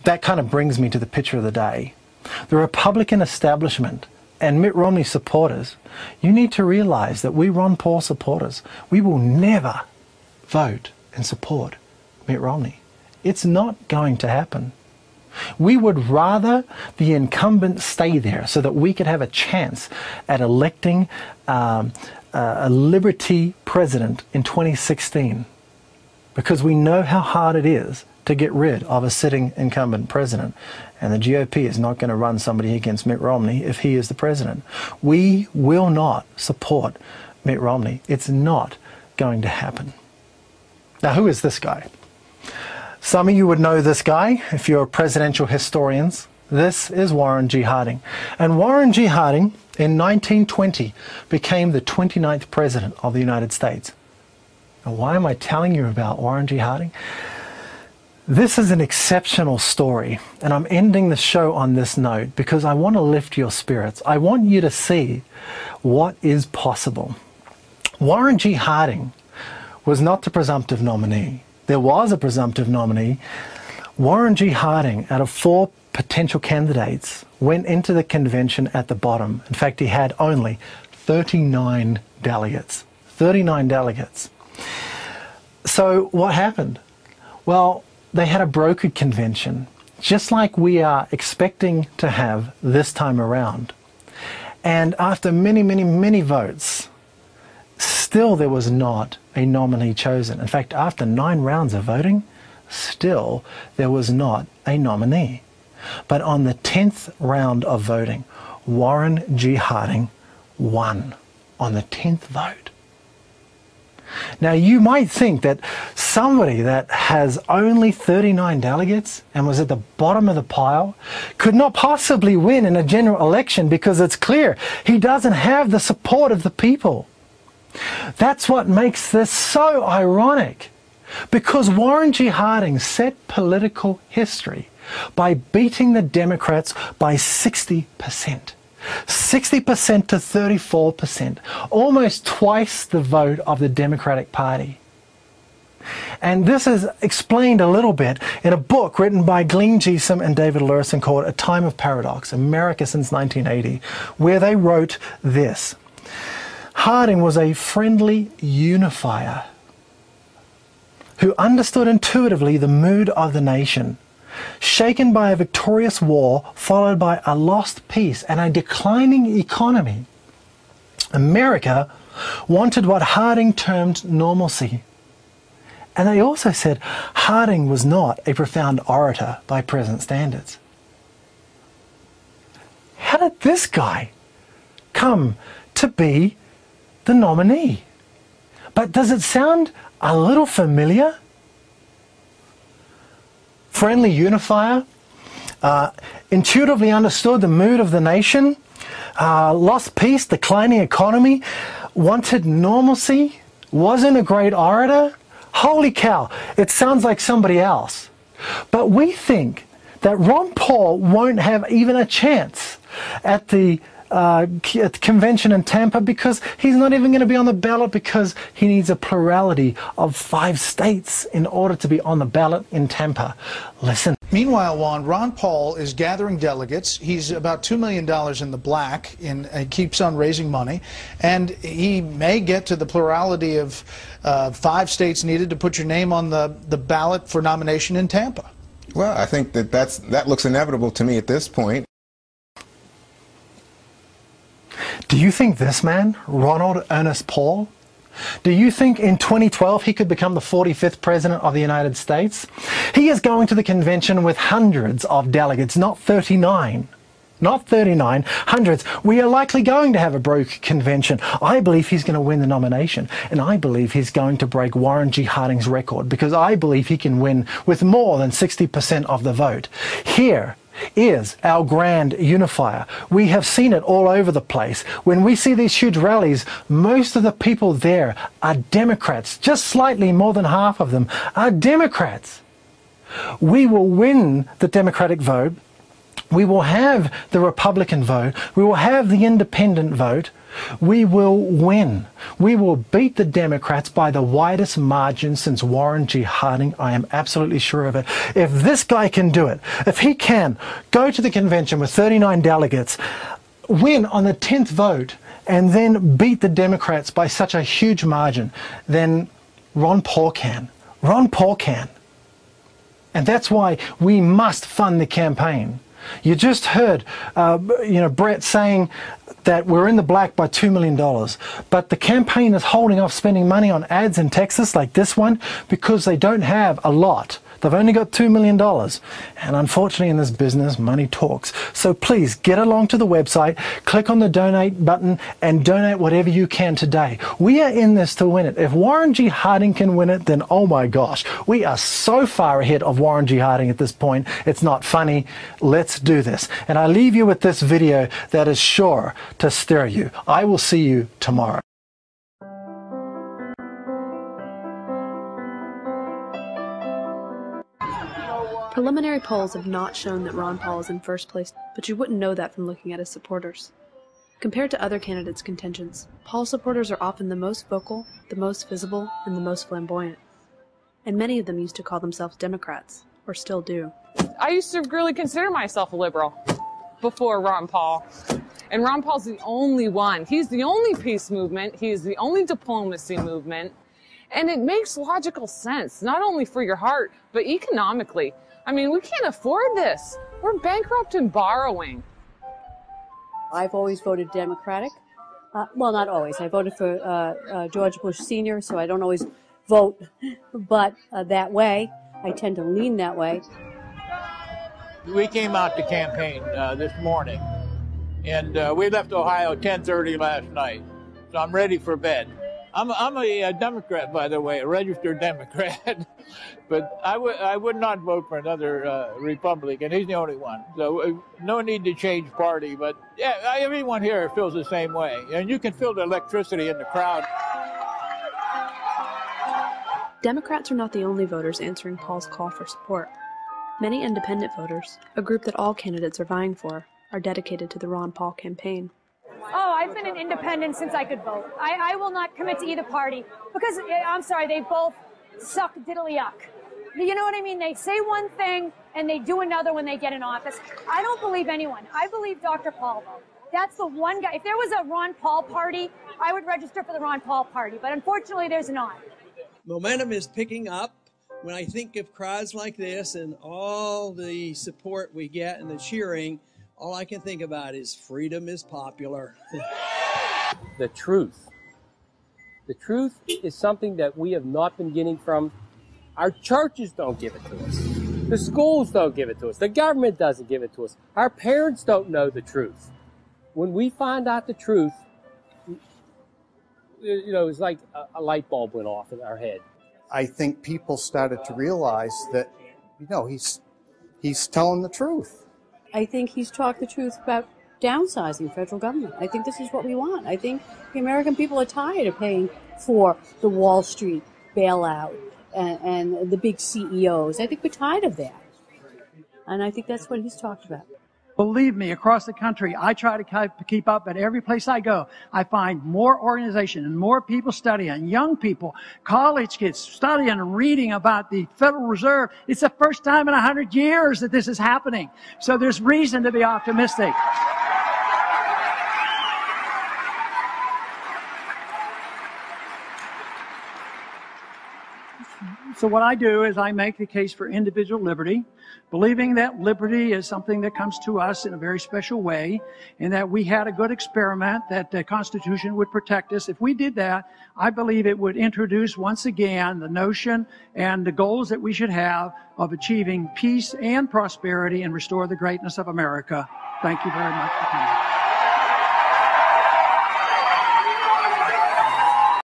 that kind of brings me to the picture of the day. The Republican establishment and Mitt Romney supporters, you need to realize that we Ron Paul supporters, we will never vote and support Mitt Romney. It's not going to happen. We would rather the incumbent stay there so that we could have a chance at electing a Liberty president in 2016, because we know how hard it is to get rid of a sitting incumbent president. And the GOP is not going to run somebody against Mitt Romney if he is the president. We will not support Mitt Romney. It's not going to happen. Now, who is this guy? Some of you would know this guy if you're presidential historians. This is Warren G. Harding. And Warren G. Harding, in 1920, became the 29th president of the United States. Now, why am I telling you about Warren G. Harding? This is an exceptional story, and I'm ending the show on this note because I want to lift your spirits. I want you to see what is possible. Warren G. Harding was not the presumptive nominee. There was a presumptive nominee. Warren G. Harding, out of 4 potential candidates, went into the convention at the bottom. In fact, he had only 39 delegates. 39 delegates. So what happened? Well, they had a brokered convention, just like we are expecting to have this time around. And after many, many, many votes, still there was not a nominee chosen. In fact, after 9 rounds of voting, still there was not a nominee. But on the 10th round of voting, Warren G. Harding won on the 10th vote. Now, you might think that somebody that has only 39 delegates and was at the bottom of the pile could not possibly win in a general election because it's clear he doesn't have the support of the people. That's what makes this so ironic, because Warren G. Harding set political history by beating the Democrats by 60%. 60% to 34%, almost twice the vote of the Democratic Party. And this is explained a little bit in a book written by Glenn Jeesum and David Lurison called A Time of Paradox, America Since 1980, where they wrote this: Harding was a friendly unifier who understood intuitively the mood of the nation. Shaken by a victorious war, followed by a lost peace and a declining economy, America wanted what Harding termed normalcy. And they also said Harding was not a profound orator by present standards. How did this guy come to be the nominee? But does it sound a little familiar? Friendly unifier, intuitively understood the mood of the nation, lost peace, declining economy, wanted normalcy, wasn't a great orator. Holy cow, it sounds like somebody else. But we think that Ron Paul won't have even a chance at the convention in Tampa because he's not even going to be on the ballot because he needs a plurality of 5 states in order to be on the ballot in Tampa. Listen. Meanwhile, Juan, Ron Paul is gathering delegates. He's about $2 million in the black and keeps on raising money. And he may get to the plurality of 5 states needed to put your name on the ballot for nomination in Tampa. Well, I think that looks inevitable to me at this point. Do you think this man, Ronald Ernest Paul, do you think in 2012 he could become the 45th president of the United States? He is going to the convention with hundreds of delegates, not 39. Not 39, hundreds. We are likely going to have a broke convention. I believe he's going to win the nomination, and I believe he's going to break Warren G. Harding's record, because I believe he can win with more than 60% of the vote. Here is our grand unifier. We have seen it all over the place. When we see these huge rallies, most of the people there are Democrats. Just slightly more than half of them are Democrats. We will win the Democratic vote We will have the Republican vote. We will have the independent vote. We will win. We will beat the Democrats by the widest margin since Warren G. Harding. I am absolutely sure of it. If this guy can do it, if he can go to the convention with 39 delegates, win on the 10th vote, and then beat the Democrats by such a huge margin, then Ron Paul can. Ron Paul can. And that's why we must fund the campaign. You just heard, Brett saying that we're in the black by $2 million, but the campaign is holding off spending money on ads in Texas like this one because they don't have a lot. They've only got $2 million. And unfortunately in this business, money talks. So please get along to the website, click on the donate button and donate whatever you can today. We are in this to win it. If Warren G. Harding can win it, then oh my gosh, we are so far ahead of Warren G. Harding at this point. It's not funny. Let's do this. And I leave you with this video that is sure to stir you. I will see you tomorrow. Preliminary polls have not shown that Ron Paul is in first place, but you wouldn't know that from looking at his supporters. Compared to other candidates' contentions, Paul's supporters are often the most vocal, the most visible, and the most flamboyant. And many of them used to call themselves Democrats, or still do. I used to really consider myself a liberal before Ron Paul. And Ron Paul's the only one. He's the only peace movement. He's the only diplomacy movement. And it makes logical sense, not only for your heart, but economically. I mean, we can't afford this. We're bankrupt and borrowing. I've always voted Democratic. Well, not always. I voted for George Bush Sr., so I don't always vote, but that way, I tend to lean that way. We came out to campaign this morning, and we left Ohio 10:30 last night, so I'm ready for bed. I'm a Democrat, by the way, a registered Democrat, but I would not vote for another Republican. He's the only one. So no need to change party, but yeah, everyone here feels the same way. And you can feel the electricity in the crowd. Democrats are not the only voters answering Paul's call for support. Many independent voters, a group that all candidates are vying for, are dedicated to the Ron Paul campaign. Oh, I've been an independent since I could vote. I will not commit to either party because, I'm sorry, they both suck diddly yuck. You know what I mean? They say one thing and they do another when they get in office. I don't believe anyone. I believe Dr. Paul, though. That's the one guy. If there was a Ron Paul party, I would register for the Ron Paul party, but unfortunately there's not. Momentum is picking up. When I think of crowds like this and all the support we get and the cheering, all I can think about is freedom is popular. The truth. The truth is something that we have not been getting from our churches. Don't give it to us. The schools don't give it to us. The government doesn't give it to us. Our parents don't know the truth. When we find out the truth, it's like a light bulb went off in our head. I think people started to realize that, he's telling the truth. I think he's talked the truth about downsizing federal government. I think this is what we want. I think the American people are tired of paying for the Wall Street bailout and the big CEOs. I think we're tired of that. And I think that's what he's talked about. Believe me, across the country, I try to keep up. At every place I go, I find more organization and more people studying, young people, college kids studying and reading about the Federal Reserve. It's the first time in 100 years that this is happening. So there's reason to be optimistic. So what I do is I make the case for individual liberty, believing that liberty is something that comes to us in a very special way, and that we had a good experiment, that the Constitution would protect us. If we did that, I believe it would introduce once again the notion and the goals that we should have of achieving peace and prosperity and restore the greatness of America. Thank you very much for coming.